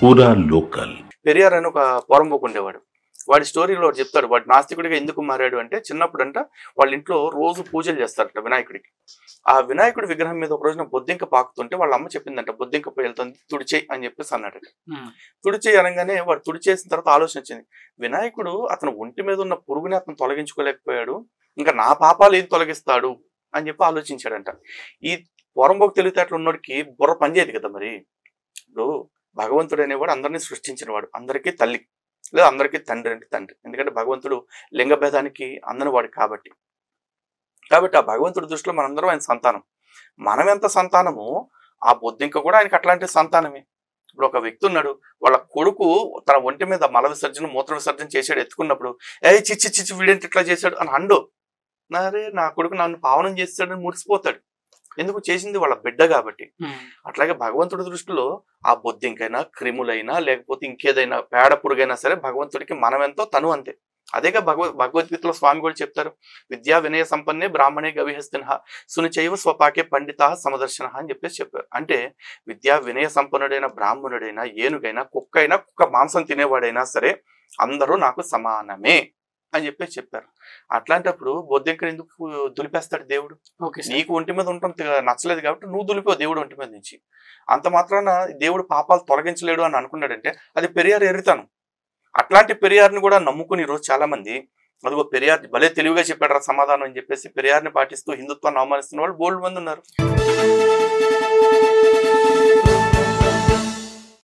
పూరా లోకల్. పెరియార్ అని ఒక పోరంబోకు ఉండేవాడు. వాడి స్టోరీలో వాడు చెప్తాడు వాడు నాస్తికుడిగా ఎందుకు మారాడు అంటే, చిన్నప్పుడంట వాళ్ళ ఇంట్లో రోజు పూజలు చేస్తారట వినాయకుడికి. ఆ వినాయకుడి విగ్రహం మీద ఒక రోజున బొద్దింక పాకుతుంటే వాళ్ళ అమ్మ చెప్పిందంట, బొద్దింక పోయి వెళ్తుంది తుడిచేయి అని చెప్పేసి అన్నాడట. తుడిచేయి అనగానే వాడు తుడిచేసిన తర్వాత ఆలోచన వచ్చింది, వినాయకుడు అతను ఒంటి మీద ఉన్న పురుగుని అతను తొలగించుకోలేకపోయాడు, ఇంకా నా పాపాలు ఏం తొలగిస్తాడు అని చెప్పి ఆలోచించాడంట. ఈ పోరంబోకు తెలివితేటలు ఉన్నోడికి బుర్ర పనిచేయదు కదా. మరి ఇప్పుడు భగవంతుడు అనేవాడు అందరినీ సృష్టించిన వాడు, అందరికీ తల్లి లేదా అందరికీ తండ్రి అంటే తండ్రి. ఎందుకంటే భగవంతుడు లింగ భేదానికి అందని వాడు కాబట్టి ఆ భగవంతుడి దృష్టిలో మనందరం ఆయన సంతానం. మనం ఎంత సంతానమో ఆ బొద్దింక కూడా ఆయనకి అట్లాంటి సంతానమే. ఇప్పుడు ఒక వ్యక్తి ఉన్నాడు, వాళ్ళ కొడుకు తన ఒంటి మీద మల విసర్జన మూత్ర విసర్జన చేసాడు, ఎత్తుకున్నప్పుడు చిచ్చి చిచ్చి వీడేంటి ఇట్లా చేశాడు అని అండు, అరే నా కొడుకు నన్ను పావనం చేస్తాడని మురిసిపోతాడు. ఎందుకు? చేసింది వాళ్ళ బిడ్డ కాబట్టి. అట్లాగే భగవంతుడి దృష్టిలో ఆ బొద్దింకైనా క్రిములైనా లేకపోతే ఇంకేదైనా పేడ పురుగైనా సరే భగవంతుడికి మనమెంతో తను అంతే. అదేగా భగవద్గీతలో స్వామి కూడా చెప్తారు, విద్యా వినయ సంపన్నే బ్రాహ్మణే గవిహస్తిన సునిచైవ స్వపాకే పండిత సమదర్శన అని చెప్పేసి చెప్పారు. అంటే విద్యా వినయ సంపన్నుడైన బ్రాహ్మణుడైనా ఏనుగైనా కుక్కైనా కుక్క మాంసం తినేవాడైనా సరే అందరూ నాకు సమానమే అని చెప్పేసి చెప్పారు. అట్లాంటప్పుడు బొద్దింకను ఎందుకు దులిపేస్తాడు దేవుడు? నీకు ఒంటి మీద ఉండటం నచ్చలేదు కాబట్టి నువ్వు దులిపావు దేవుడు ఒంటి మీద నుంచి. అంత మాత్రాన దేవుడు పాపాలు తొలగించలేడు అని అనుకున్నాడంటే అది పెరియార్ ఎరితాను. అట్లాంటి పెరియార్ని కూడా నమ్ముకుని ఈరోజు చాలా మంది అదిగో పెరియార్ భలే తెలివిగా చెప్పాడు సమాధానం అని చెప్పేసి పెరియార్ని పాటిస్తూ హిందుత్వాన్ని అవమానిస్తున్న వాళ్ళు బోల్డ్ మంది ఉన్నారు.